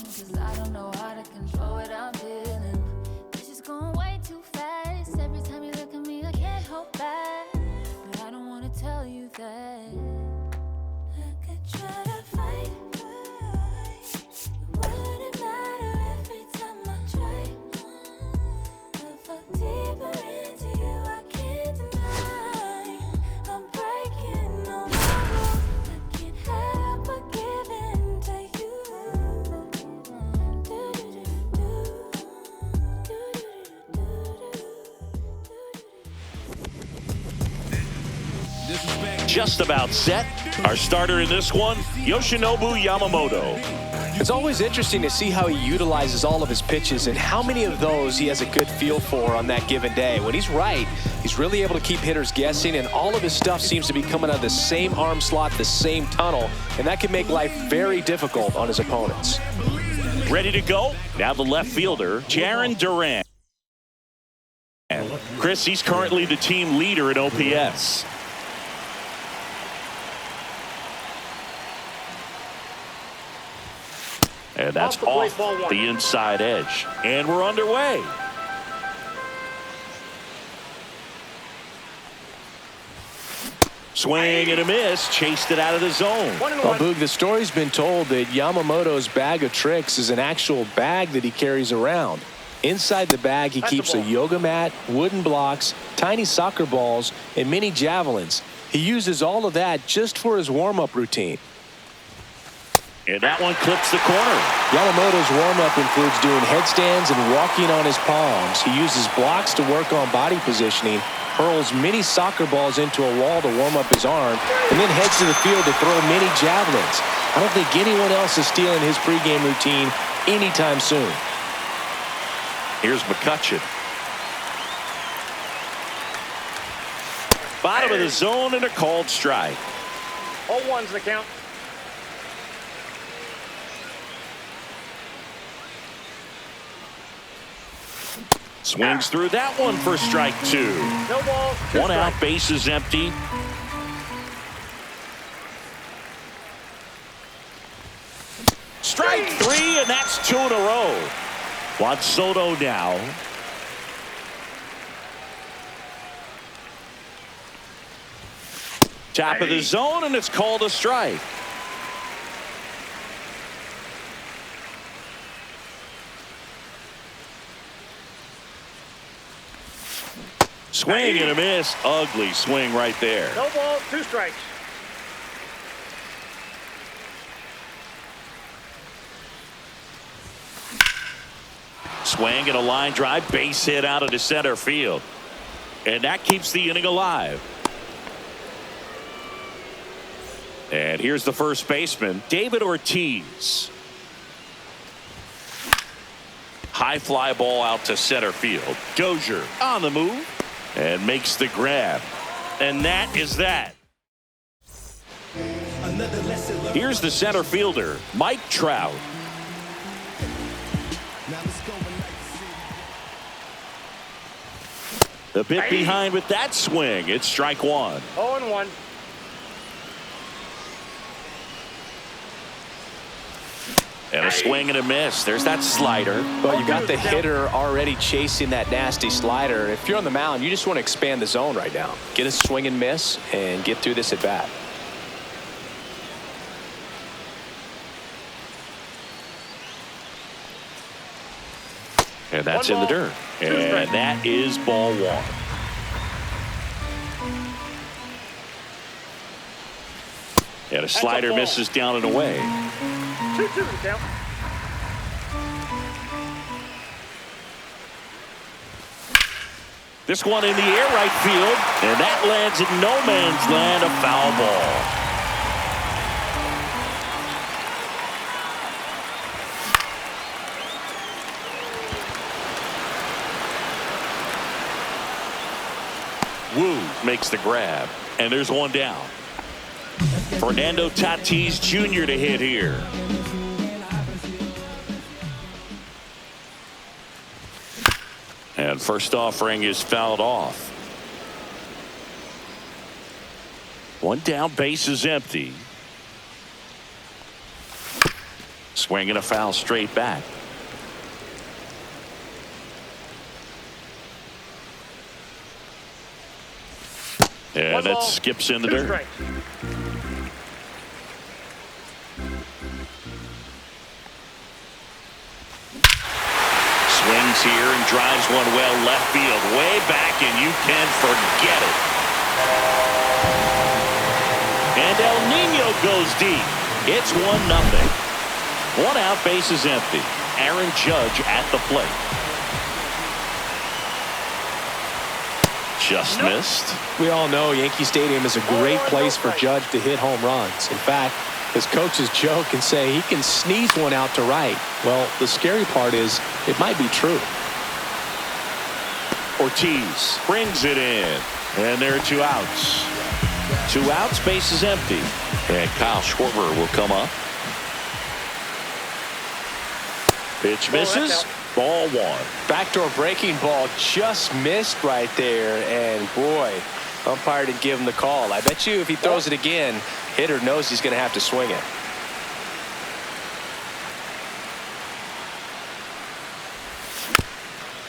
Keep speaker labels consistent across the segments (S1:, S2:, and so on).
S1: 'cause I don't know how to control what I'm feeling. This is going way too fast. Every time you look at me, I can't hold back. But I don't wanna tell you that. I could try to fight. It wouldn't matter every time I try. I fall deeper into you, I can't deny. I'm breaking all my rules. I can't help but give in to you.
S2: Just about set. Our starter in this one, Yoshinobu Yamamoto.
S3: It's always interesting to see how he utilizes all of his pitches and how many of those he has a good feel for on that given day. When he's right, he's really able to keep hitters guessing, and all of his stuff seems to be coming out of the same arm slot, the same tunnel, and that can make life very difficult on his opponents.
S2: Ready to go? Now the left fielder, Jaron Duran. Chris, he's currently the team leader in OPS. And that's off the inside edge. And we're underway. Swing and a miss. Chased it out of the zone.
S3: Well, Boog, the story's been told that Yamamoto's bag of tricks is an actual bag that he carries around. Inside the bag, he keeps a yoga mat, wooden blocks, tiny soccer balls, and mini javelins. He uses all of that just for his warm-up routine.
S2: And that one clips the corner.
S3: Yamamoto's warm-up includes doing headstands and walking on his palms. He uses blocks to work on body positioning, hurls mini soccer balls into a wall to warm up his arm, and then heads to the field to throw mini javelins. I don't think anyone else is stealing his pregame routine anytime soon.
S2: Here's McCutcheon. Bottom of the zone and a called strike.
S4: 0-1's the count.
S2: Swings through that one for strike two.
S4: No ball.
S2: One out, base is empty. Strike three, and that's two in a row. Juan Soto now. Top of the zone, and it's called a strike. Swing and a miss. Ugly swing right there.
S4: No ball, 2 strikes.
S2: Swing and a line drive, base hit out into center field. And that keeps the inning alive. And here's the first baseman, David Ortiz. High fly ball out to center field. Dozier on the move and makes the grab. And that is that. Here's the center fielder, Mike Trout. A bit behind with that swing. It's strike one.
S4: 0-1.
S2: And a swing and a miss. There's that slider.
S3: Well, you got the hitter already chasing that nasty slider. If you're on the mound, you just want to expand the zone right now. Get a swing and miss and get through this at bat.
S2: And that's in the dirt. And that is ball one. And a slider misses down and away.
S4: 2-2 count.
S2: This one in the air right field. And that lands in no man's land, a foul ball. Wu makes the grab, and there's one down. Fernando Tatis Jr. to hit here. And first offering is fouled off. One down, base is empty. Swinging a foul straight back. And that skips in the dirt.
S4: Strikes.
S2: Swings here and drives one well left field. Way back, and you can forget it. And El Nino goes deep. It's 1-0. 1 out, base is empty. Aaron Judge at the plate. Just missed.
S3: We all know Yankee Stadium is a great place for Judge to hit home runs. In fact, his coaches joke and say he can sneeze one out to right. Well, the scary part is it might be true.
S2: Ortiz brings it in. And there are 2 outs. 2 outs, base is empty. And Kyle Schwarber will come up. Pitch misses. Ball 1.
S3: Backdoor breaking ball just missed right there. And boy, umpire didn't give him the call. I bet you if he throws it again, hitter knows he's going to have to swing it.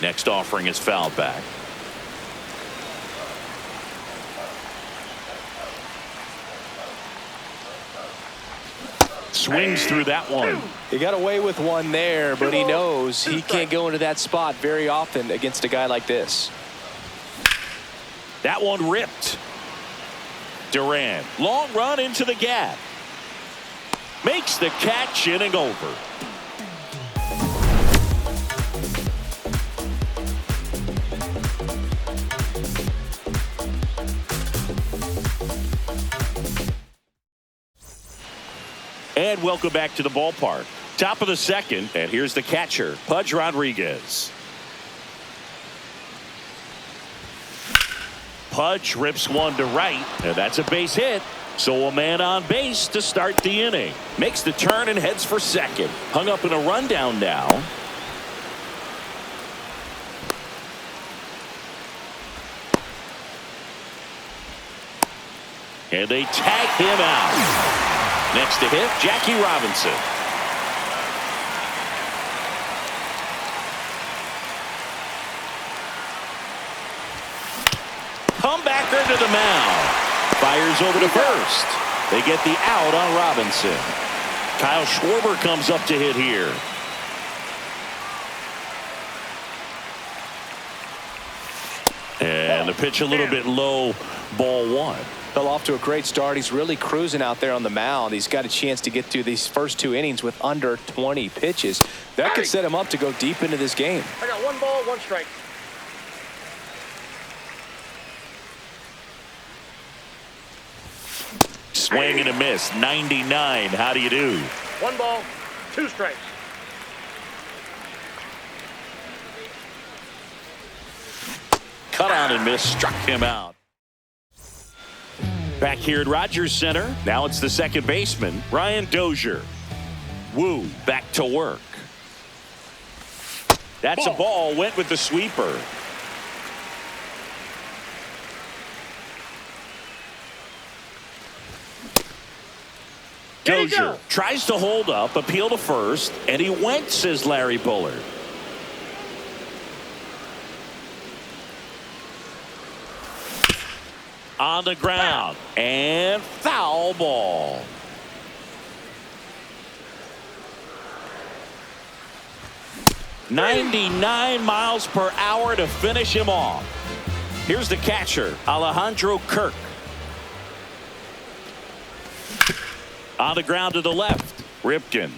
S2: Next offering is fouled back. Swings through that one.
S3: He got away with one there, but he knows he can't go into that spot very often against a guy like this.
S2: That one ripped. Duran, long run into the gap. Makes the catch, inning over. And welcome back to the ballpark. Top of the second, and here's the catcher, Pudge Rodriguez. Pudge rips one to right, and that's a base hit. So a man on base to start the inning. Makes the turn and heads for second. Hung up in a rundown now. And they tag him out. Next to hit, Jackie Robinson. Comebacker to the mound. Fires over to first. They get the out on Robinson. Kyle Schwarber comes up to hit here. And the pitch a little bit low, ball 1.
S3: Fell off to a great start. He's really cruising out there on the mound. He's got a chance to get through these first 2 innings with under 20 pitches. That could set him up to go deep into this game.
S4: I got 1 ball, 1 strike.
S2: Swing and a miss. 99. How do you do?
S4: 1 ball, 2 strikes.
S2: Cut on and miss. Struck him out. Back here at Rogers Center. Now it's the second baseman, Ryan Dozier. Woo back to work. That's a ball. Went with the sweeper. Dozier tries to hold up, appeal to first, and he went, says Larry Bullard. On the ground, and foul ball. .99 miles per hour to finish him off. Here's the catcher, Alejandro Kirk. On the ground to the left, Ripken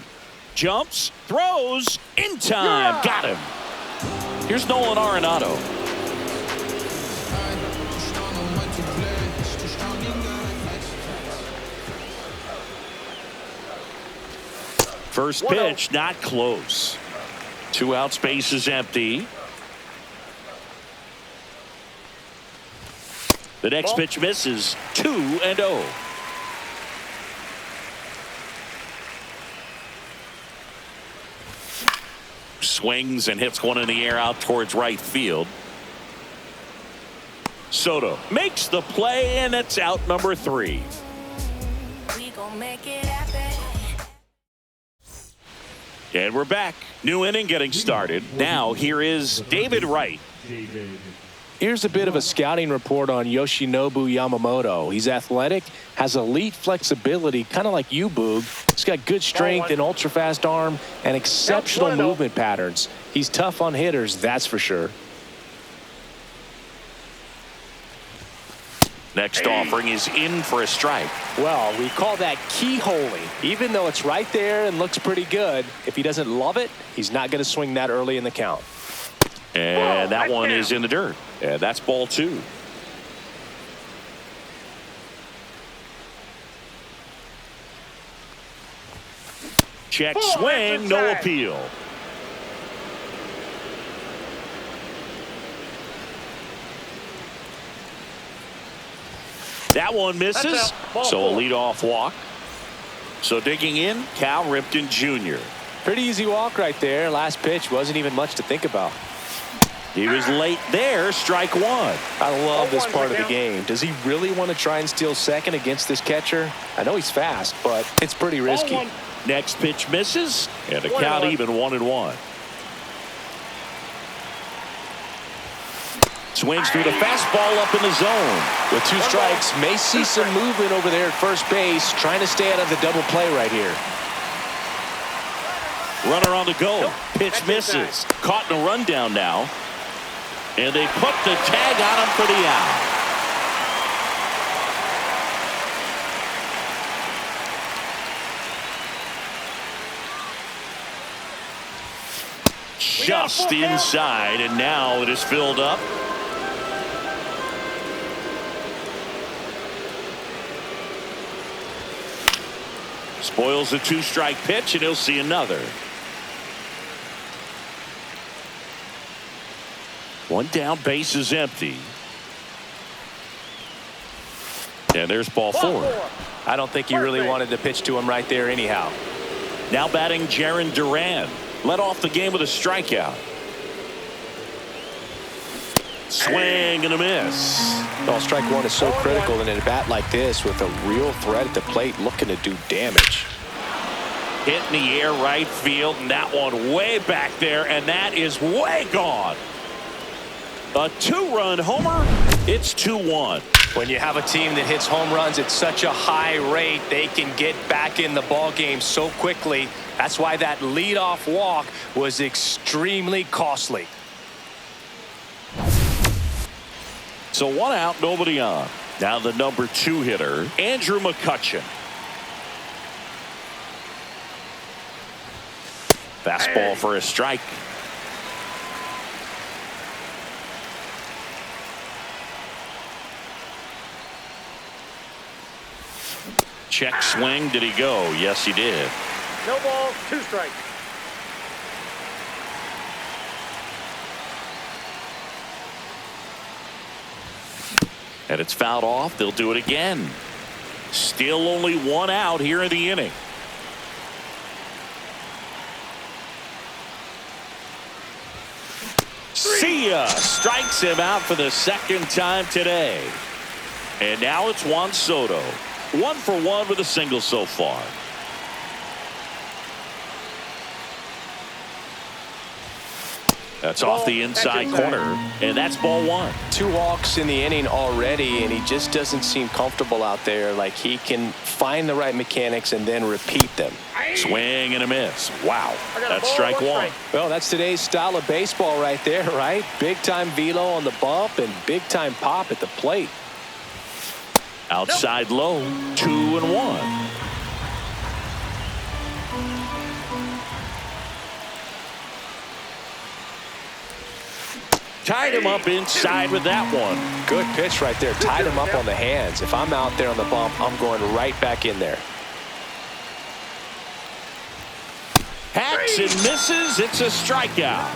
S2: jumps, throws, in time, got him. Here's Nolan Arenado. First pitch, not close. 2 outs, base is empty. The next pitch misses. 2-0. Swings and hits one in the air out towards right field. Soto makes the play, and it's out number 3.
S1: We gon' make it happen.
S2: And we're back. New inning getting started. Now here is David Wright.
S3: Here's a bit of a scouting report on Yoshinobu Yamamoto. He's athletic, has elite flexibility, kind of like you, Boog. He's got good strength and ultra-fast arm and exceptional movement patterns. He's tough on hitters, that's for sure.
S2: Next offering is in for a strike.
S3: Well, we call that keyholing. Even though it's right there and looks pretty good, if he doesn't love it, he's not going to swing that early in the count.
S2: And that one is in the dirt. And that's ball 2. Check swing, no appeal. That one misses, so a leadoff walk. So digging in, Cal Ripken Jr.
S3: Pretty easy walk right there. Last pitch wasn't even much to think about.
S2: He was late there, strike 1.
S3: I love this part of the game. Does he really want to try and steal second against this catcher? I know he's fast, but it's pretty risky.
S2: Next pitch misses, and the count even 1-1. Swings through the fastball up in the zone.
S3: With 2 strikes, may see some movement over there at first base, trying to stay out of the double play right here.
S2: Runner on the go. Pitch misses. Caught in a rundown now. And they put the tag on him for the out. Just inside, and now it is filled up. Spoils a 2-strike pitch, and he'll see another. One down, base is empty. And there's ball 4.
S3: I don't think he really wanted to pitch to him right there anyhow.
S2: Now batting Jarren Duran. Led off the game with a strikeout. Swing and a miss.
S3: Well, strike 1 is so critical in a bat like this with a real threat at the plate looking to do damage.
S2: Hit in the air right field, and that one way back there, and that is way gone. A 2-run homer. It's 2-1.
S3: When you have a team that hits home runs at such a high rate, they can get back in the ball game so quickly. That's why that leadoff walk was extremely costly.
S2: So 1 out, nobody on. Now the number 2 hitter, Andrew McCutchen. Fastball for a strike. Check swing. Did he go? Yes, he did.
S4: No ball, 2 strikes.
S2: And it's fouled off. They'll do it again. Still only 1 out here in the inning. See ya. Strikes him out for the 2nd time today. And now it's Juan Soto. 1 for 1 with a single so far. That's off the inside corner, and that's ball 1.
S3: 2 walks in the inning already, and he just doesn't seem comfortable out there. Like he can find the right mechanics and then repeat them.
S2: Swing and a miss. Wow. That's strike 1.
S3: Well, that's today's style of baseball right there, right? Big time velo on the bump and big time pop at the plate.
S2: Outside low, 2-1. Tied him up inside with that one.
S3: Good pitch right there. Tied him up on the hands. If I'm out there on the bump, I'm going right back in there.
S2: Hacks and misses. It's a strikeout.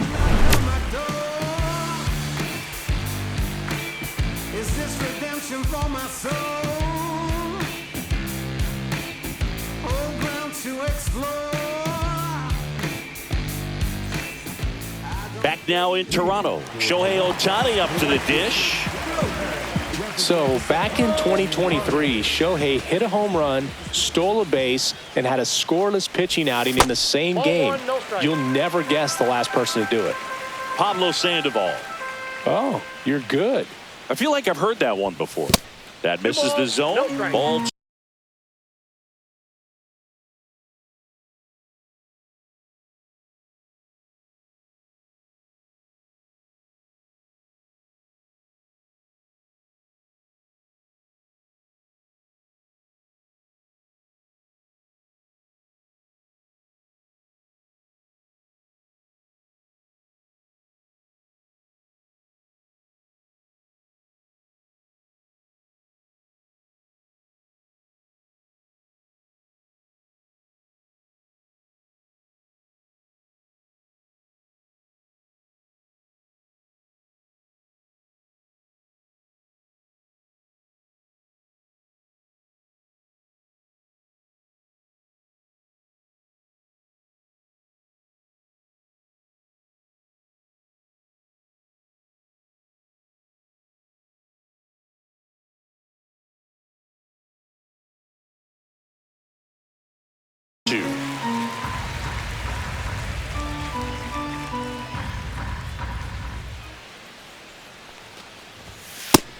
S5: Is this redemption for my soul? Old ground to explore.
S2: Back now in Toronto. Shohei Ohtani up to the dish.
S3: So back in 2023, Shohei hit a home run, stole a base, and had a scoreless pitching outing in the same game. You'll never guess the last person to do it.
S2: Pablo Sandoval.
S3: Oh, you're good.
S2: I feel like I've heard that one before. That misses the zone. Ball.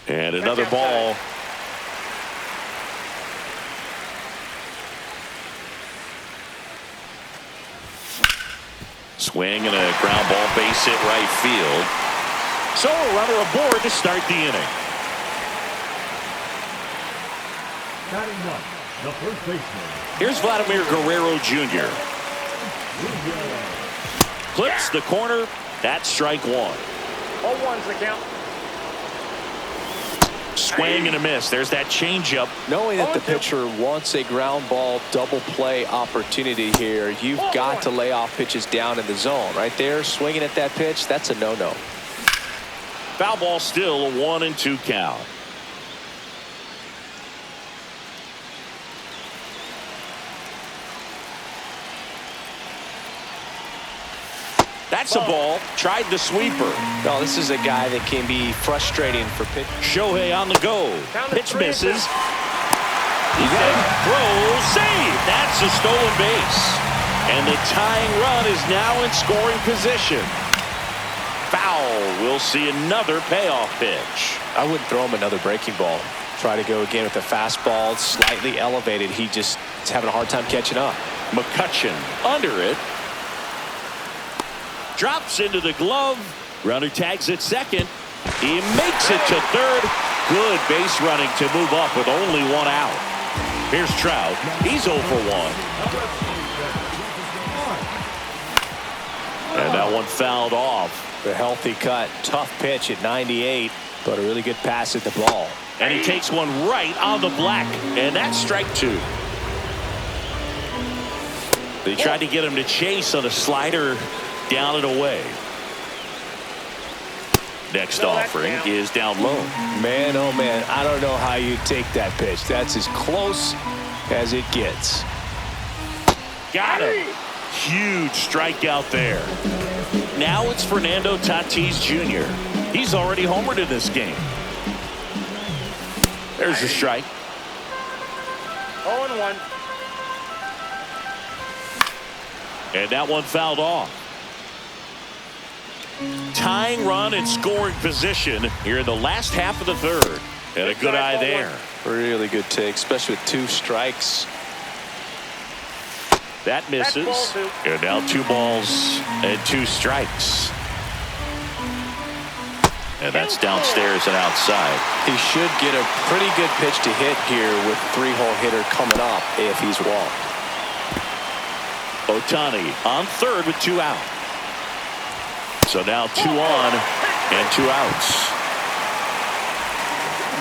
S2: And another ball. Swing and a ground ball, base hit right field. So a runner aboard to start the inning.
S6: Batting up, the first baseman.
S2: Here's Vladimir Guerrero Jr. Clips the corner. That's strike one.
S4: 0-1's the count.
S2: Swing and a miss. There's that changeup.
S3: Knowing that the pitcher wants a ground ball double play opportunity here, you've got to lay off pitches down in the zone. Right there, swinging at that pitch, that's a no-no.
S2: Foul ball, still a 1-2 count. That's a ball. Tried the sweeper.
S3: No, this is a guy that can be frustrating for pitch.
S2: Shohei on the go. Pitch misses. He got it. Throw, save. That's a stolen base. And the tying run is now in scoring position. Foul. We'll see another payoff pitch.
S3: I wouldn't throw him another breaking ball. Try to go again with the fastball, slightly elevated. He just is having a hard time catching up.
S2: McCutchen under it. Drops into the glove. Runner tags at second. He makes it to third. Good base running to move up with only one out. Here's Trout. He's 0 for 1. And that one fouled off.
S3: The healthy cut. Tough pitch at 98, but a really good pass at the ball.
S2: And he takes one right on the black. And that's strike two. They tried to get him to chase on a slider. Down and away. Next offering is down low.
S3: Man, oh man, I don't know how you take that pitch. That's as close as it gets.
S2: Got him. Huge strikeout there. Now it's Fernando Tatis Jr. He's already homered in this game. There's a strike.
S4: 0-1.
S2: And that one fouled off. Tying run and scoring position here in the last half of the third. And a good eye there.
S3: Really good take, especially with 2 strikes.
S2: That misses. And now 2 balls and 2 strikes. And that's downstairs and outside.
S3: He should get a pretty good pitch to hit here with 3-hole hitter coming up if he's walked.
S2: Ohtani on third with 2 out. So now 2 on and 2 outs.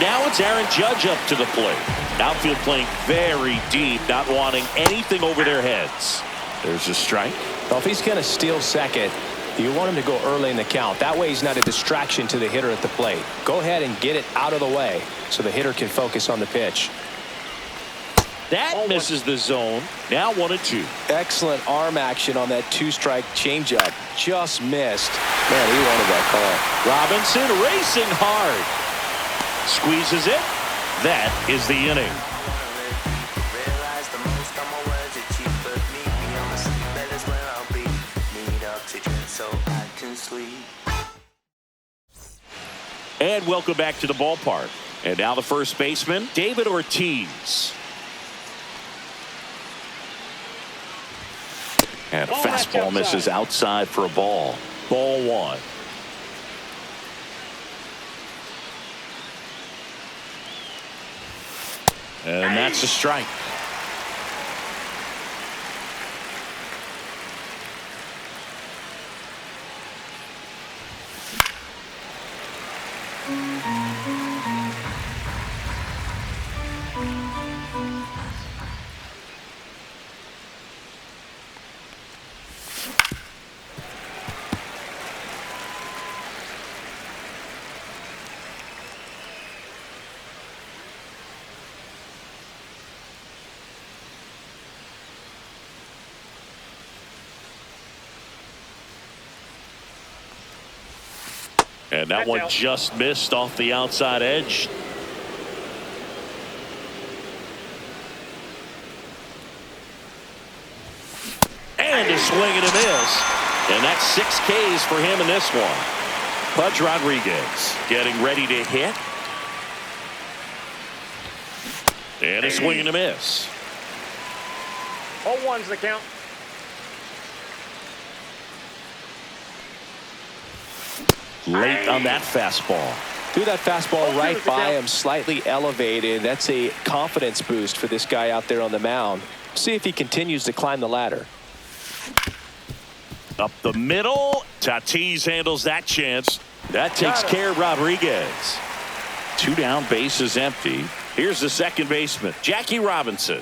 S2: Now it's Aaron Judge up to the plate. Outfield playing very deep, not wanting anything over their heads. There's a strike.
S3: Well, if he's going to steal second, you want him to go early in the count. That way he's not a distraction to the hitter at the plate. Go ahead and get it out of the way so the hitter can focus on the pitch.
S2: That misses the zone. Now 1-2.
S3: Excellent arm action on that 2-strike changeup. Just missed. Man, he wanted that call.
S2: Robinson racing hard. Squeezes it. That is the inning. And welcome back to the ballpark. And now the first baseman, David Ortiz. And a fastball misses outside for a ball. Ball one. And that's a strike. And that one just missed off the outside edge. And a swing and a miss. And that's 6 Ks for him in this one. Pudge Rodriguez getting ready to hit. And a swing and a miss.
S4: 0-1's the count.
S3: Late on that fastball. Threw that fastball right by him, slightly elevated. That's a confidence boost for this guy out there on the mound. See if he continues to climb the ladder.
S2: Up the middle. Tatis handles that chance. That takes care of Rodriguez. 2 down, bases empty. Here's the second baseman, Jackie Robinson.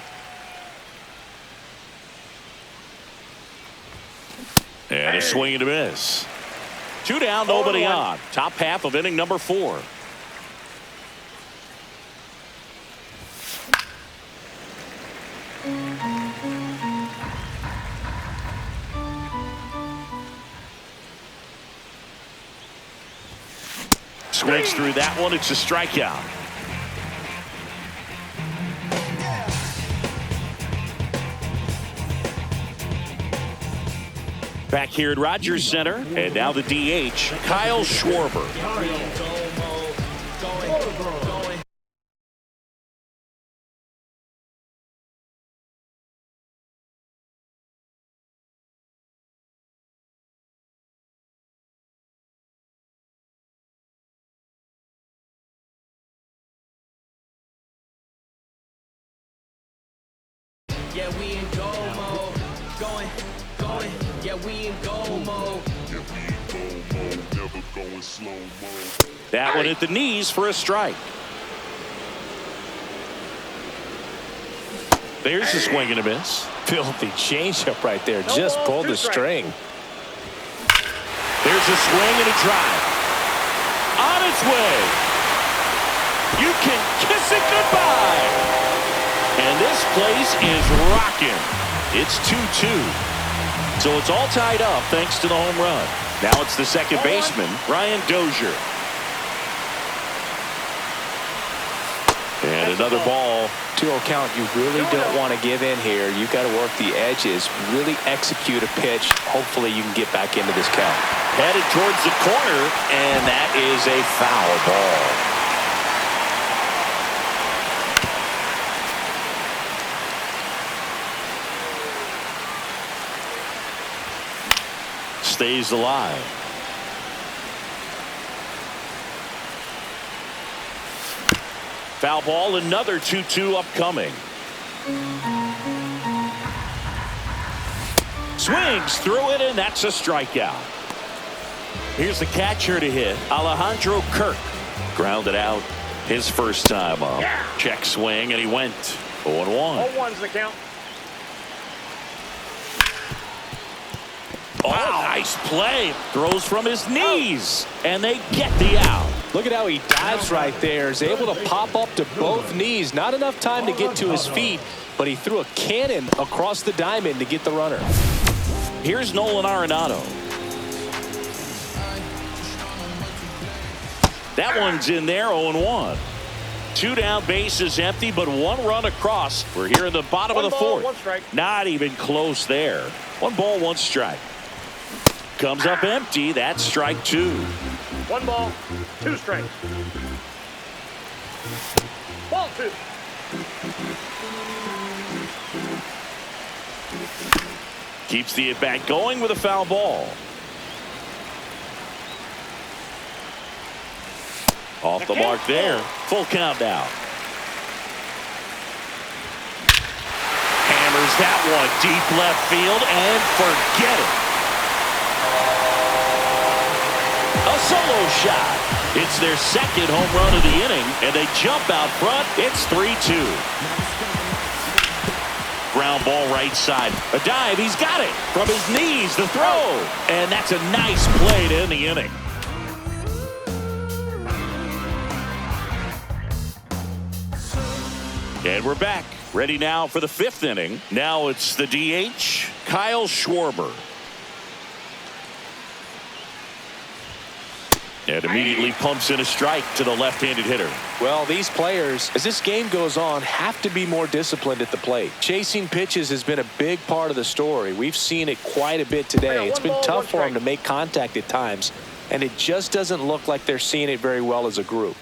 S2: And a swing and a miss. 2 down, nobody on. Top half of inning number 4. Swings through that one. It's a strikeout. Back here at Rogers Center, and now the DH, Kyle Schwarber.
S7: Yeah, we in go mode. Going. Yeah, we in go mode. Never going slow mode.
S2: That one at the knees for a strike. There's a swing and a miss.
S3: Filthy changeup right there. Just pulled the string.
S2: There's a swing and a drive. On its way. You can kiss it goodbye. And this place is rocking. It's 2-2. So it's all tied up thanks to the home run. Now it's the second baseman, Ryan Dozier. And another ball.
S3: 2-0 count. You really don't want to give in here. You've got to work the edges, really execute a pitch. Hopefully you can get back into this count.
S2: Headed towards the corner, and that is a foul ball. Stays alive. Foul ball, another 2-2 upcoming. Swings through it, and that's a strikeout. Here's the catcher to hit, Alejandro Kirk. Grounded out his first time up. Check swing, and he went 0-1.
S4: 0-1's the count.
S2: Oh, nice play. Throws from his knees, and they get the out.
S3: Look at how he dives right there. Is able to pop up to both knees. Not enough time to get to his feet, but he threw a cannon across the diamond to get the runner.
S2: Here's Nolan Arenado. That one's in there, 0-1. 2 down, bases empty, but 1 run across. We're here in the bottom of the 4th.
S4: 1 strike.
S2: Not even close there. 1 ball, 1 strike. Comes up empty. That's strike 2.
S4: 1 ball, 2 strikes. Ball 2.
S2: Keeps the at-bat going with a foul ball. Off the mark there. Full count now. Hammers that one deep left field and forget it. A solo shot. It's their 2nd home run of the inning, and they jump out front. It's 3-2. Ground ball right side. A dive. He's got it. From his knees, the throw. And that's a nice play to end the inning. And we're back. Ready now for the 5th inning. Now it's the DH, Kyle Schwarber. And immediately pumps in a strike to the left-handed hitter.
S3: Well, these players, as this game goes on, have to be more disciplined at the plate. Chasing pitches has been a big part of the story. We've seen it quite a bit today. It's been tough for them to make contact at times, and it just doesn't look like they're seeing it very well as a group.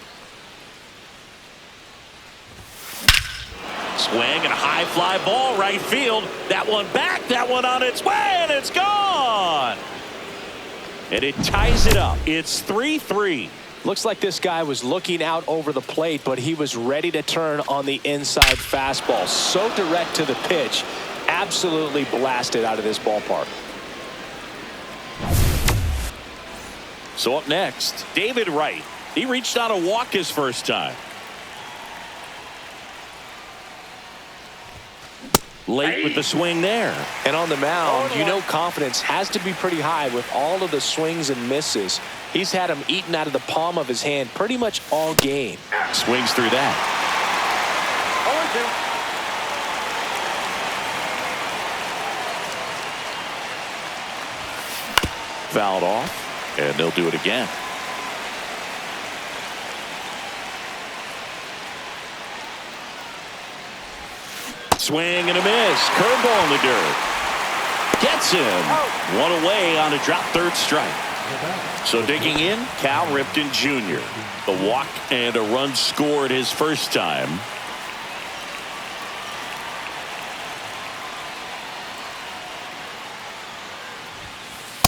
S2: Swing and a high fly ball right field. That one back, that one on its way, and it's gone. And it ties it up. It's 3-3.
S3: Looks like this guy was looking out over the plate, but he was ready to turn on the inside fastball. So direct to the pitch. Absolutely blasted out of this ballpark.
S2: So up next, David Wright. He reached out a walk his first time. Late with the swing there.
S3: And on the mound, you know confidence has to be pretty high with all of the swings and misses. He's had them eaten out of the palm of his hand pretty much all game.
S2: Swings through that.
S4: 0-2.
S2: Fouled off, and they'll do it again. Swing and a miss. Curveball in the dirt. Gets him. 1 away on a drop 3rd strike. So digging in, Cal Ripken Jr. The walk and a run scored his first time.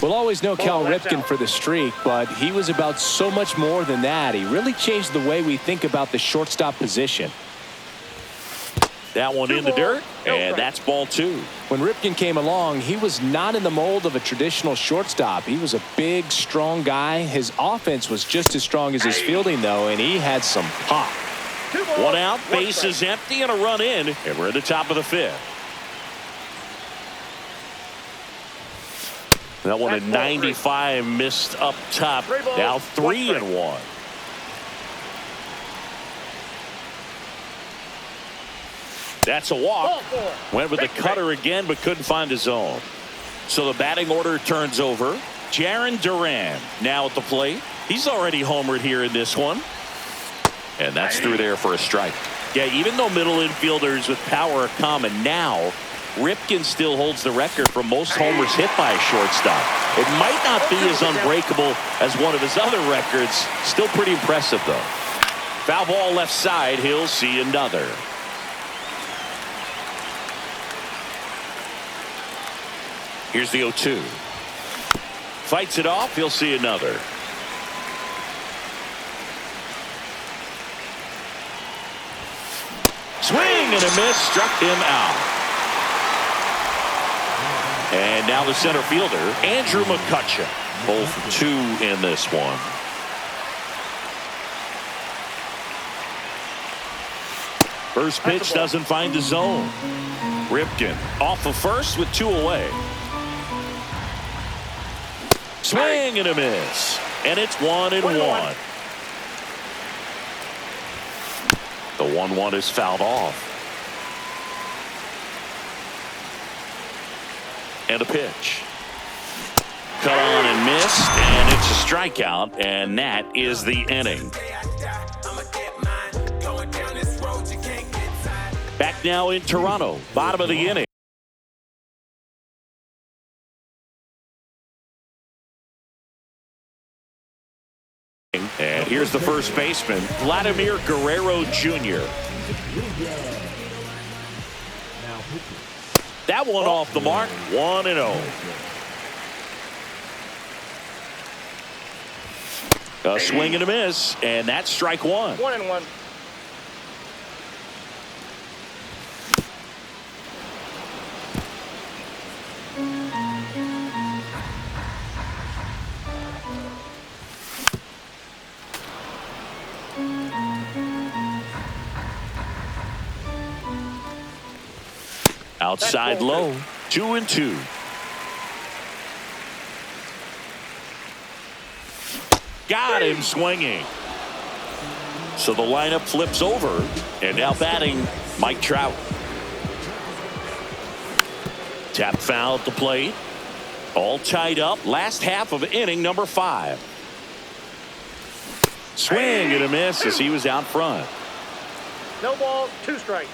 S3: We'll always know Cal Ripken for the streak, but he was about so much more than that. He really changed the way we think about the shortstop position.
S2: That one in the dirt, and that's ball 2.
S3: When Ripken came along, he was not in the mold of a traditional shortstop. He was a big, strong guy. His offense was just as strong as his fielding, though, and he had some pop.
S2: 1 out, bases empty, and a run in, and we're at the top of the 5th. That one at 95 missed up top. Now 3-1. That's a walk. Went with the cutter again, but couldn't find his zone. So the batting order turns over. Jarren Duran now at the plate. He's already homered here in this one. And that's through there for a strike. Yeah, even though middle infielders with power are common now, Ripken still holds the record for most homers hit by a shortstop. It might not be as unbreakable as one of his other records. Still pretty impressive, though. Foul ball left side. He'll see another. Here's the 0-2. Fights it off. He'll see another. Swing and a miss. Struck him out. And now the center fielder, Andrew McCutcheon. 0 for 2 in this one. First pitch doesn't find the zone. Ripken off of first with 2 away. Swing and a miss. And it's 1-1. The 1-1 is fouled off. And a pitch. Cut on and missed, and it's a strikeout, and that is the inning. now in Toronto, bottom of the inning. And here's the first baseman, Vladimir Guerrero Jr. That one off the mark, 1-0. A swing and a miss, and that's strike one.
S4: 1-1.
S2: Outside low, 2-2. Got him swinging. So the lineup flips over, and now batting Mike Trout. Tap foul at the plate. All tied up. Last half of inning number 5. Swing and a miss as he was out front.
S4: No ball, 2 strikes.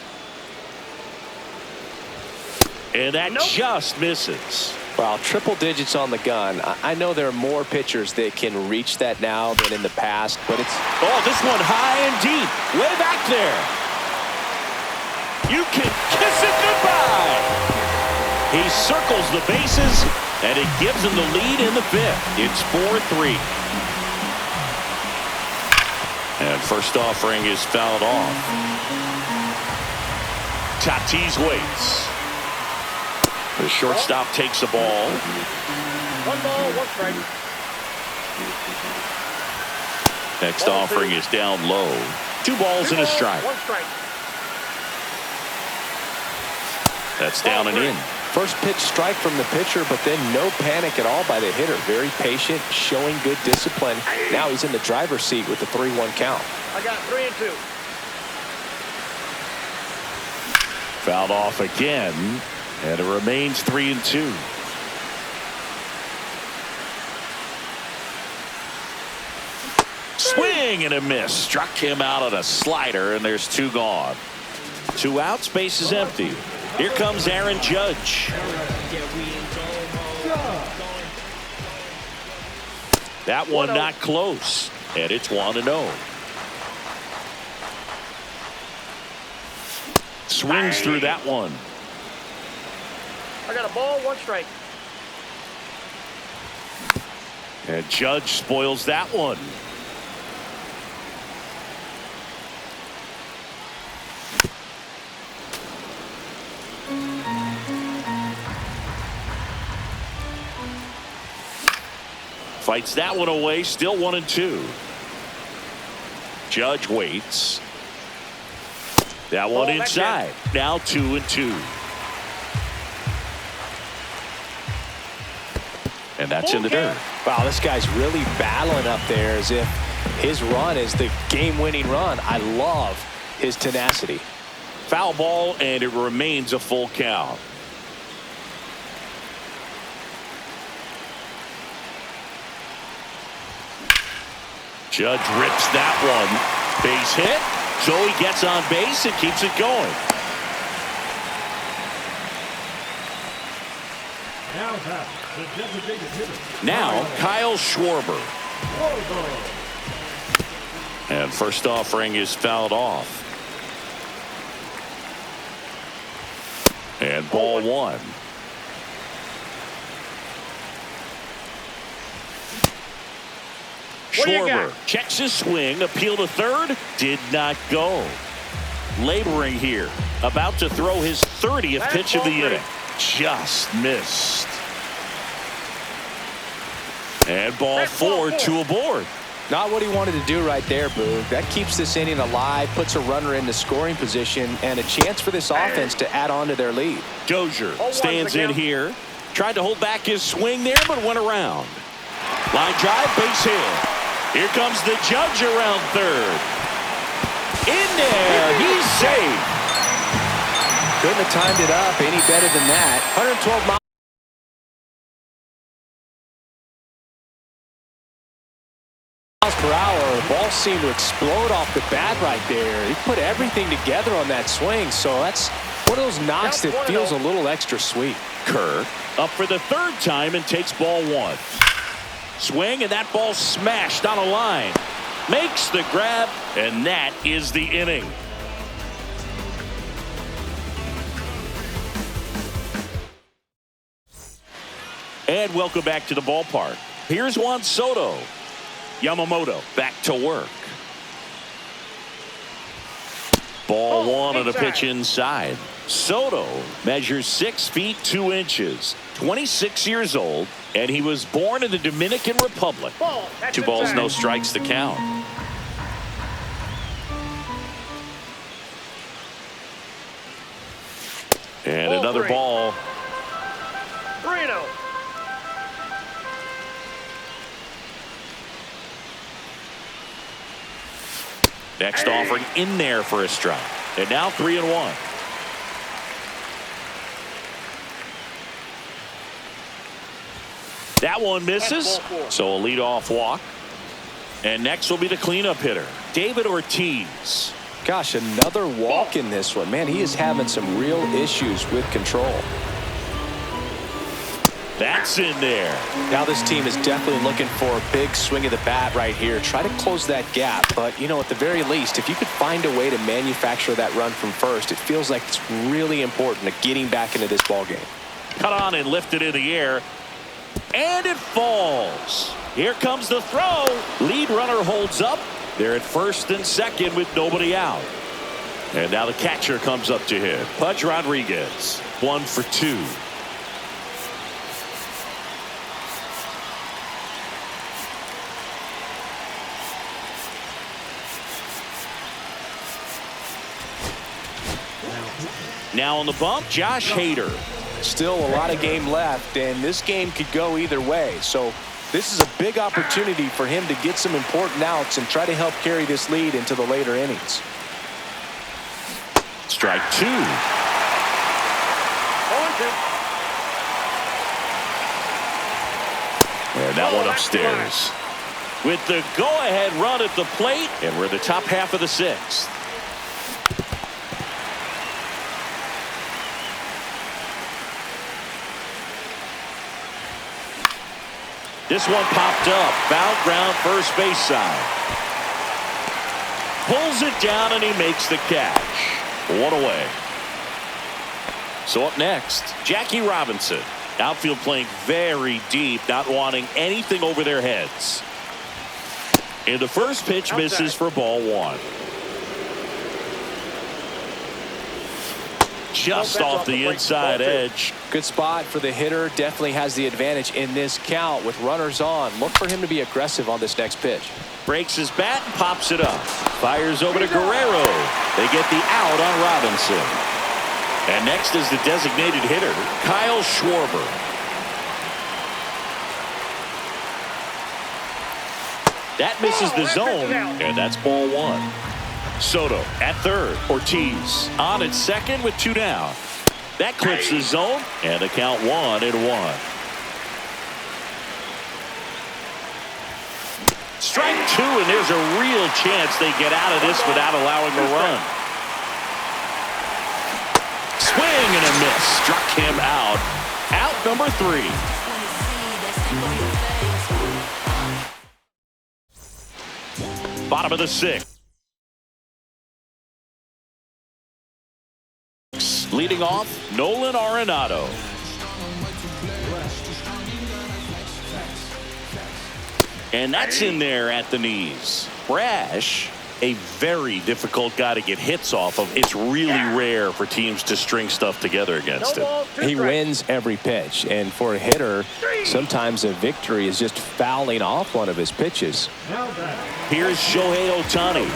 S2: And that just misses.
S3: Well, triple digits on the gun. I know there are more pitchers that can reach that now than in the past, but it's...
S2: Oh, this one high and deep. Way back there. You can kiss it goodbye. He circles the bases, and it gives him the lead in the 5th. It's 4-3. And first offering is fouled off. Tatis waits. The shortstop takes the ball.
S4: 1 ball, 1 strike.
S2: Next offering is down low. 2 balls and a strike.
S4: 1 strike.
S2: That's down and in.
S3: First pitch strike from the pitcher, but then no panic at all by the hitter. Very patient, showing good discipline. Now he's in the driver's seat with the 3-1 count.
S4: I got 3-2.
S2: Fouled off again. And it remains 3-2. Swing and a miss. Struck him out on a slider, and there's 2 gone. 2 outs, base is empty. Here comes Aaron Judge. That one not close, and it's 1-0. Swings through that one.
S4: I got a ball, 1 strike.
S2: And Judge spoils that one. Fights that one away, still 1-2. Judge waits. That one inside. Now 2-2. And that's in the dirt.
S3: Wow, this guy's really battling up there as if his run is the game-winning run. I love his tenacity.
S2: Foul ball, and it remains a full count. Judge rips that one. Base hit. So he gets on base and keeps it going. Now Kyle Schwarber. And first offering is fouled off. And ball 1. Schwarber checks his swing. Appeal to third. Did not go. Laboring here. About to throw his 30th pitch of the inning. Just missed. And ball 4, 2 aboard.
S3: Not what he wanted to do right there, Boog. That keeps this inning alive, puts a runner in the scoring position, and a chance for this offense to add on to their lead.
S2: Dozier stands in here. Tried to hold back his swing there, but went around. Line drive, base hit. Here comes the Judge around third. In there, he's safe.
S3: Couldn't have timed it up any better than that. 112 miles per hour. The ball seemed to explode off the bat right there. He put everything together on that swing, so that's one of those knocks that feels a little extra sweet.
S2: Kerr up for the third time and takes ball one. Swing, and that ball smashed on a line. Makes the grab, and that is the inning. And welcome back to the ballpark. Here's Juan Soto. Yamamoto back to work. Ball one on a pitch inside. Soto measures 6 feet 2 inches, 26 years old, and he was born in the Dominican Republic. 2 balls, no strikes to count. And another ball.
S4: 3-0.
S2: Next offering in there for a strike. And now 3-1. That one misses. So a leadoff walk. And next will be the cleanup hitter, David Ortiz.
S3: Gosh, another walk in this one. Man, he is having some real issues with control.
S2: That's in there.
S3: Now this team is definitely looking for a big swing of the bat right here. Try to close that gap. But, you know, at the very least, if you could find a way to manufacture that run from first, it feels like it's really important to getting back into this ball game.
S2: Cut on and lifted in the air. And it falls. Here comes the throw. Lead runner holds up. They're at first and second with nobody out. And now the catcher comes up to hit. Pudge Rodriguez, 1 for 2. Now on the bump, Josh Hader.
S3: Still a lot of game left, and this game could go either way. So this is a big opportunity for him to get some important outs and try to help carry this lead into the later innings.
S2: Strike 2. And that one upstairs. With the go-ahead run at the plate, and we're in the top half of the 6th. This one popped up. Foul ground, first base side. Pulls it down, and he makes the catch. 1 away. So up next, Jackie Robinson. Outfield playing very deep, not wanting anything over their heads. And the first pitch misses for ball 1. Just off the inside edge.
S3: Good spot for the hitter. Definitely has the advantage in this count with runners on. Look for him to be aggressive on this next pitch.
S2: Breaks his bat and pops it up. Fires over to Guerrero. They get the out on Robinson. And next is the designated hitter, Kyle Schwarber. That misses the zone, and that's ball 1. Soto at third. Ortiz on at second with 2 down. That clips the zone, and the count 1-1. Strike 2, and there's a real chance they get out of this without allowing a run. Swing and a miss. Struck him out. Out number 3. Bottom of the 6th. Leading off, Nolan Arenado. And that's in there at the knees. Brash, a very difficult guy to get hits off of. It's really rare for teams to string stuff together against him.
S3: He wins every pitch, and for a hitter, sometimes a victory is just fouling off one of his pitches.
S2: Here's Shohei Ohtani.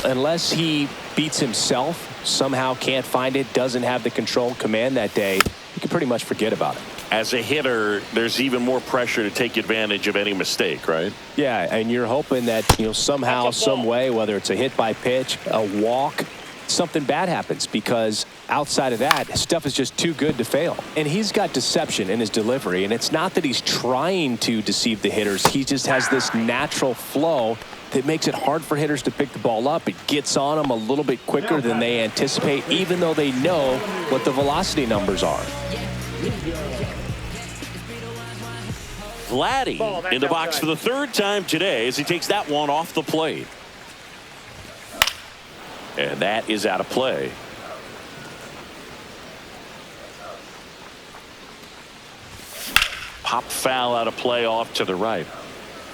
S3: Unless he beats himself, somehow can't find it, doesn't have the control command that day, you can pretty much forget about it.
S2: As a hitter, there's even more pressure to take advantage of any mistake, right?
S3: Yeah, and you're hoping that, you know, somehow, some way, whether it's a hit by pitch, a walk, something bad happens, because Outside of that, his stuff is just too good to fail. And he's got deception in his delivery, and it's not that he's trying to deceive the hitters. He just has this natural flow that makes it hard for hitters to pick the ball up. It gets on them a little bit quicker than they anticipate, even though they know what the velocity numbers are.
S2: Vladdy in the box for the third time today as he takes that one off the plate. And that is out of play. Pop foul out of play off to the right.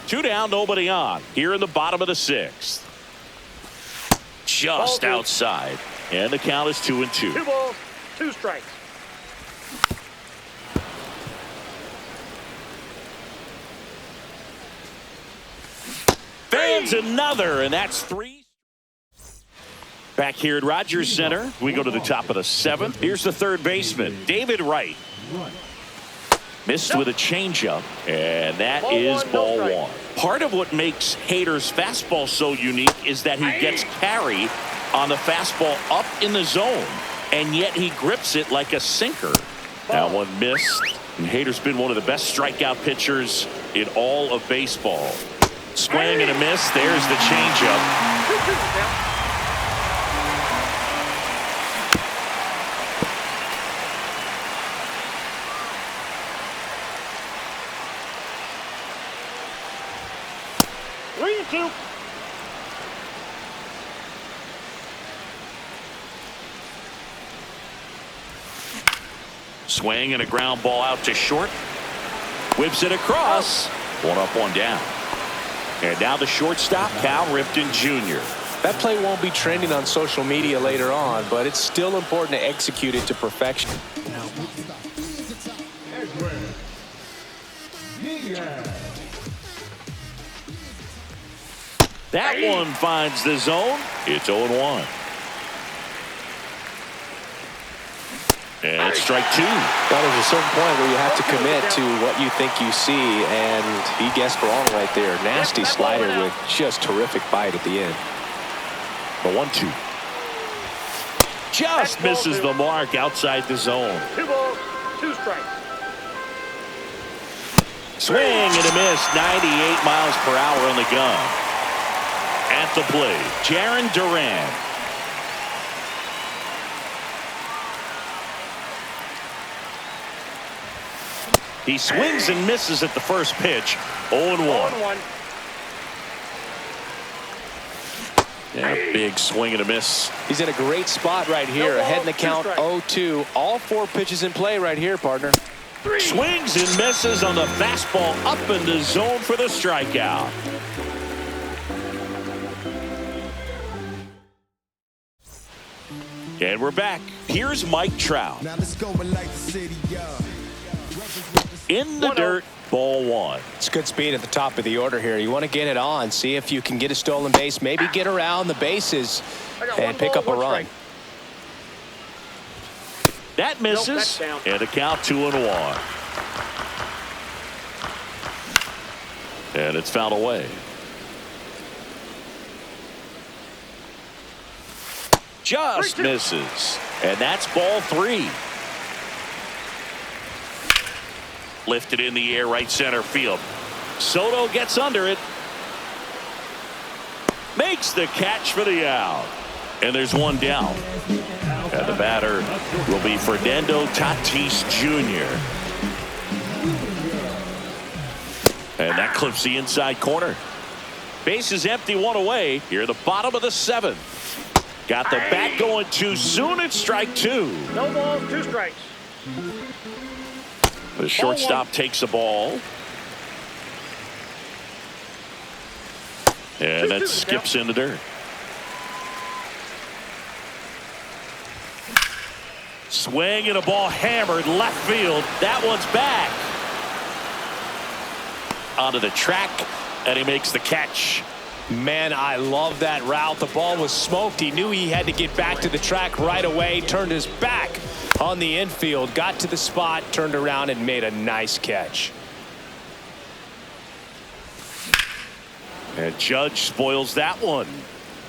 S2: 2 down, nobody on. Here in the bottom of the 6th. Just outside. And the count is 2-2.
S4: 2 balls, 2 strikes.
S2: Fans another, and that's 3. Back here at Rogers Center, we go to the top of the 7th. Here's the third baseman, David Wright. Missed with a changeup, and that is ball 1. Part of what makes Hader's fastball so unique is that he gets carry on the fastball up in the zone, and yet he grips it like a sinker. That one missed, and Hader's been one of the best strikeout pitchers in all of baseball. Swing and a miss. There's the changeup. Swing and a ground ball out to short. Whips it across. 1 up, 1 down. And now the shortstop, Cal Ripken Jr.
S3: That play won't be trending on social media later on, but it's still important to execute it to perfection.
S2: That one finds the zone. It's 0-1. And it's strike 2.
S3: Well, there's a certain point where you have to commit to what you think you see, and he guessed wrong right there. Nasty slider with just terrific bite at the end.
S2: The 1-2. Just misses the mark outside the zone.
S4: 2 balls, 2 strikes.
S2: Swing and a miss. 98 miles per hour on the gun. At the plate, Jaron Duran. He swings and misses at the first pitch. 0-1. Yeah, big swing and a miss.
S3: He's in a great spot right here. Ahead in the count, 0-2. All 4 pitches in play right here, partner.
S2: Swings and misses on the fastball up in the zone for the strikeout. And we're back. Here's Mike Trout.
S5: Now let's go and light the city up.
S2: In the dirt, ball 1.
S3: It's good speed at the top of the order here. You want to get it on, see if you can get a stolen base, maybe get around the bases and pick up a run.
S2: That misses, and a count 2-1. And it's fouled away. Just misses, and that's ball 3. Lifted in the air, right center field. Soto gets under it. Makes the catch for the out. And there's 1 down. And the batter will be Fernando Tatis Jr. And that clips the inside corner. Base is empty, 1 away. Here at the bottom of the 7th. Got the bat going too soon. It's strike 2.
S4: No balls, 2 strikes.
S2: The shortstop takes a ball. And that skips in the dirt. Swing and a ball hammered left field. That one's back. Onto the track, and he makes the catch.
S3: Man, I love that route. The ball was smoked. He knew he had to get back to the track right away. Turned his back on the infield. Got to the spot, turned around, and made a nice catch.
S2: And Judge spoils that one.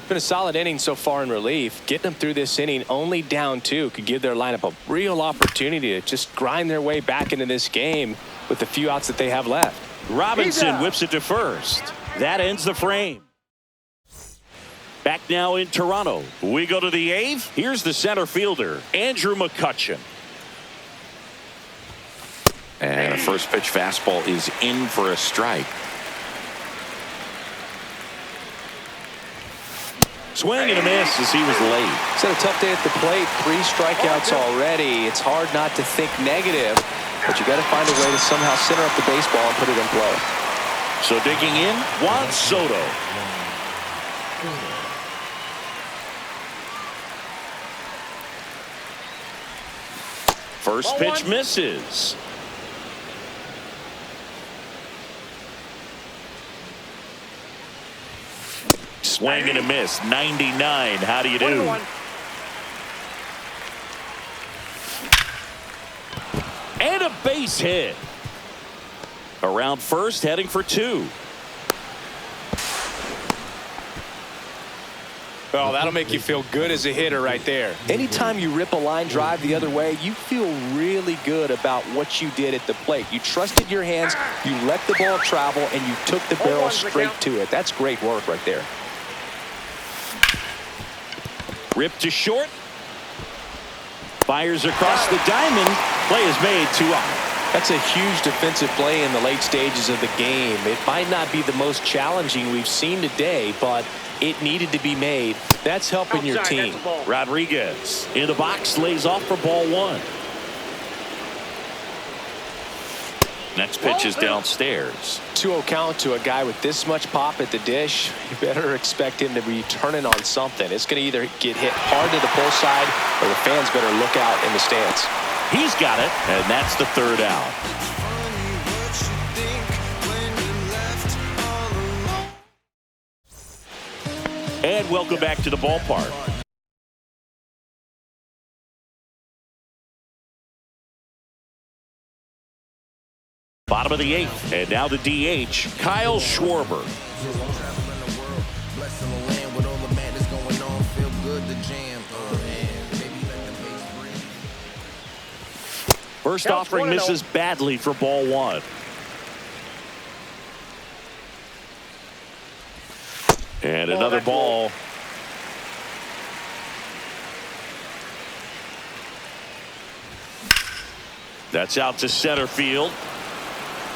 S3: Been a solid inning so far in relief. Getting them through this inning only down 2 could give their lineup a real opportunity to just grind their way back into this game with the few outs that they have left.
S2: Robinson whips it to first. That ends the frame. Back now in Toronto. We go to the 8th. Here's the center fielder, Andrew McCutchen.
S8: And a first pitch fastball is in for a strike.
S2: Swing and a miss as he was late.
S3: It's had a tough day at the plate. 3 strikeouts already. It's hard not to think negative, but you got to find a way to somehow center up the baseball and put it in play.
S2: So digging in, Juan Soto. First pitch misses. Swing and a miss. 99. How do you do? And a base hit. Around first, heading for 2.
S3: Well, that'll make you feel good as a hitter right there. Anytime you rip a line drive the other way, you feel really good about what you did at the plate. You trusted your hands, you let the ball travel, and you took the barrel straight to it. That's great work right there.
S2: Ripped to short. Fires across the diamond. Play is made, 2 out.
S3: That's a huge defensive play in the late stages of the game. It might not be the most challenging we've seen today, but it needed to be made. That's helping your team.
S2: Rodriguez in the box, lays off for ball 1. Next pitch is downstairs.
S3: 2-0 count to a guy with this much pop at the dish. You better expect him to be turning on something. It's going to either get hit hard to the pull side, or the fans better look out in the stands.
S2: He's got it, and that's the 3rd out. And welcome back to the ballpark. Bottom of the 8th, and now the DH, Kyle Schwarber. First offering misses badly for ball 1. And another ball. That's out to center field.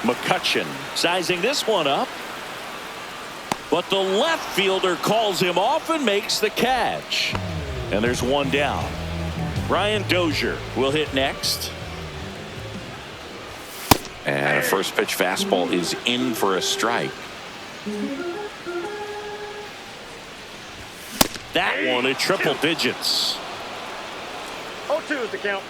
S2: McCutchen sizing this one up. But the left fielder calls him off and makes the catch. And there's 1 down. Brian Dozier will hit next.
S8: And a first pitch fastball is in for a strike.
S2: That one at triple digits.
S4: 0-2 is the count.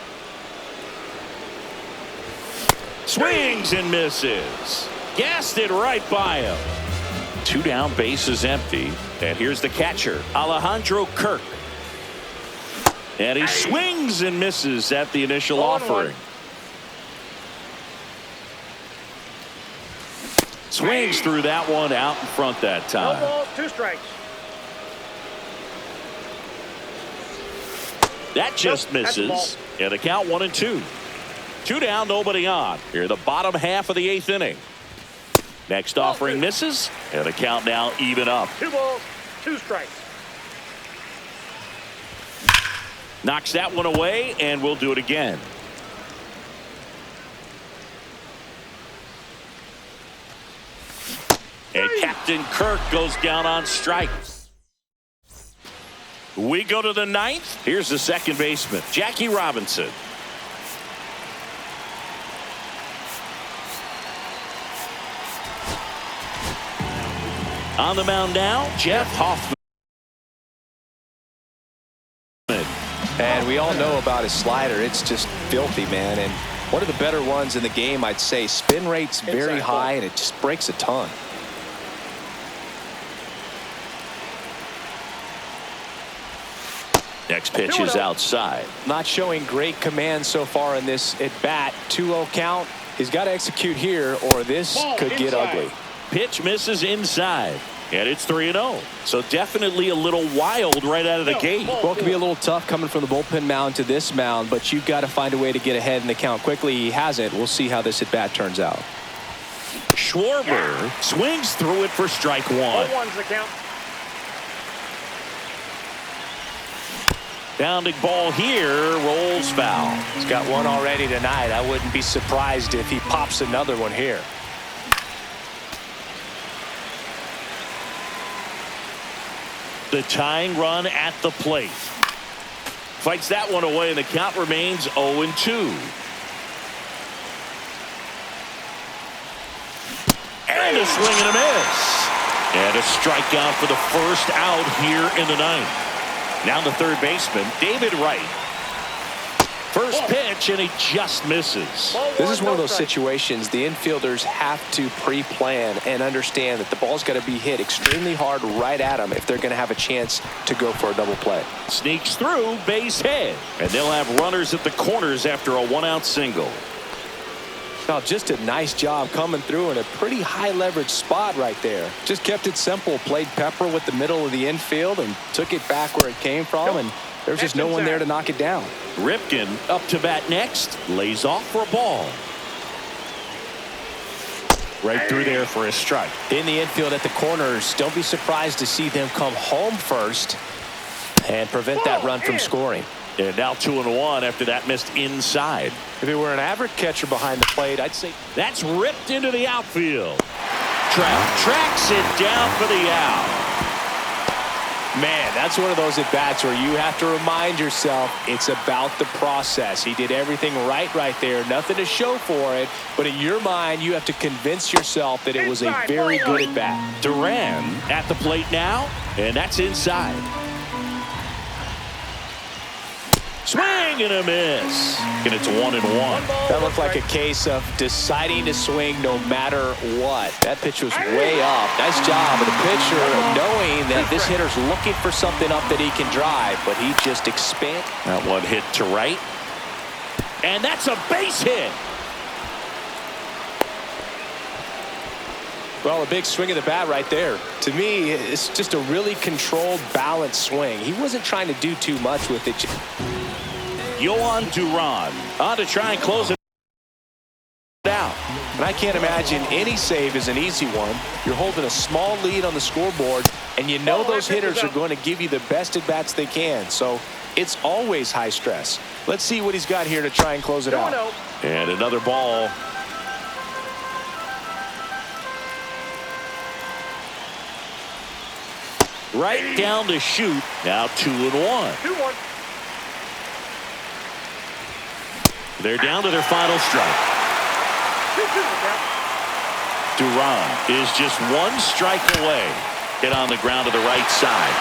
S2: Swings and misses. Gassed it right by him. 2 down, bases empty. And here's the catcher, Alejandro Kirk. And he swings and misses at the initial offering. Swings through that one, out in front that time.
S4: 2 balls, 2 strikes.
S2: That just misses. And the count 1-2. 2 down, nobody on. Here the bottom half of the 8th inning. Next offering misses, and the count now even up.
S4: 2 balls, 2 strikes.
S2: Knocks that one away, and we'll do it again. And Captain Kirk goes down on strikes. We go to the 9th. Here's the second baseman, Jackie Robinson. On the mound now, Jeff Hoffman.
S3: And we all know about his slider. It's just filthy, man. And one of the better ones in the game, I'd say. Spin rate's very high, and it just breaks a ton.
S2: Next pitch is outside.
S3: Not showing great command so far in this at bat. 2-0 count. He's got to execute here, or this could get ugly.
S2: Pitch misses inside. And it's 3-0. So definitely a little wild right out of the gate.
S3: Well, it can be a little tough coming from the bullpen mound to this mound, but you've got to find a way to get ahead in the count quickly. He hasn't. We'll see how this at-bat turns out.
S2: Schwarber swings through it for strike one.
S4: 0-1's the count.
S2: Bounding ball here, rolls foul.
S3: He's got one already tonight. I wouldn't be surprised if he pops another one here.
S2: The tying run at the plate. Fights that one away, and the count remains 0-2. And a swing and a miss. And a strikeout for the first out here in the ninth. Now the third baseman, David Wright. First pitch, and he just misses.
S3: This is one of those situations the infielders have to pre-plan and understand that the ball's got to be hit extremely hard right at them if they're going to have a chance to go for a double play.
S2: Sneaks through, base hit. And they'll have runners at the corners after a one-out single.
S3: Now, just a nice job coming through in a pretty high leverage spot right there. Just kept it simple, played pepper with the middle of the infield and took it back where it came from, and there's just no one there to knock it down.
S2: Ripken up to bat next, lays off for a ball. Right through there for a strike.
S3: In the infield at the corners, don't be surprised to see them come home first and prevent that run from scoring.
S2: And now 2-1 after that missed inside.
S3: If it were an average catcher behind the plate, I'd say
S2: that's ripped into the outfield. Trout tracks it down for the out.
S3: Man, that's one of those at-bats where you have to remind yourself it's about the process. He did everything right there. Nothing to show for it. But in your mind, you have to convince yourself that it was a very good at-bat.
S2: Duran at the plate now, and that's inside. Swing and a miss. And it's 1-1.
S3: That looked like a case of deciding to swing no matter what. That pitch was way up. Nice job of the pitcher knowing that this hitter's looking for something up that he can drive, but he just expanded.
S2: That one hit to right. And that's a base hit.
S3: Well, a big swing of the bat right there. To me, it's just a really controlled, balanced swing. He wasn't trying to do too much with it.
S2: Yohan Duran on to try and close it out.
S3: And I can't imagine any save is an easy one. You're holding a small lead on the scoreboard, and you know those hitters are going to give you the best at-bats they can. So it's always high stress. Let's see what he's got here to try and close it out.
S2: And another ball. Right down to shoot. Now 2-1.
S4: 2-1.
S2: They're down to their final strike.
S4: 2-2 the count.
S2: Duran is just one strike away. Hit on the ground to the right side.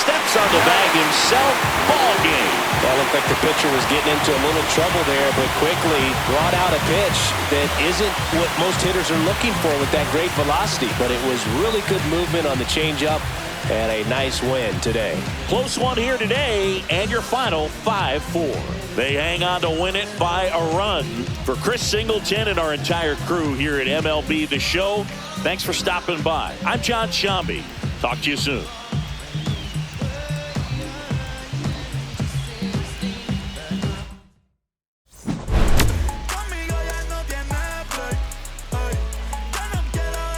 S2: Steps on the bag himself. Ball game.
S3: That looked like the pitcher was getting into a little trouble there, but quickly brought out a pitch that isn't what most hitters are looking for with that great velocity. But it was really good movement on the changeup and a nice win today.
S2: Close one here today, and your final 5-4. They hang on to win it by a run. For Chris Singleton and our entire crew here at MLB The Show, thanks for stopping by. I'm John Shambi. Talk to you soon.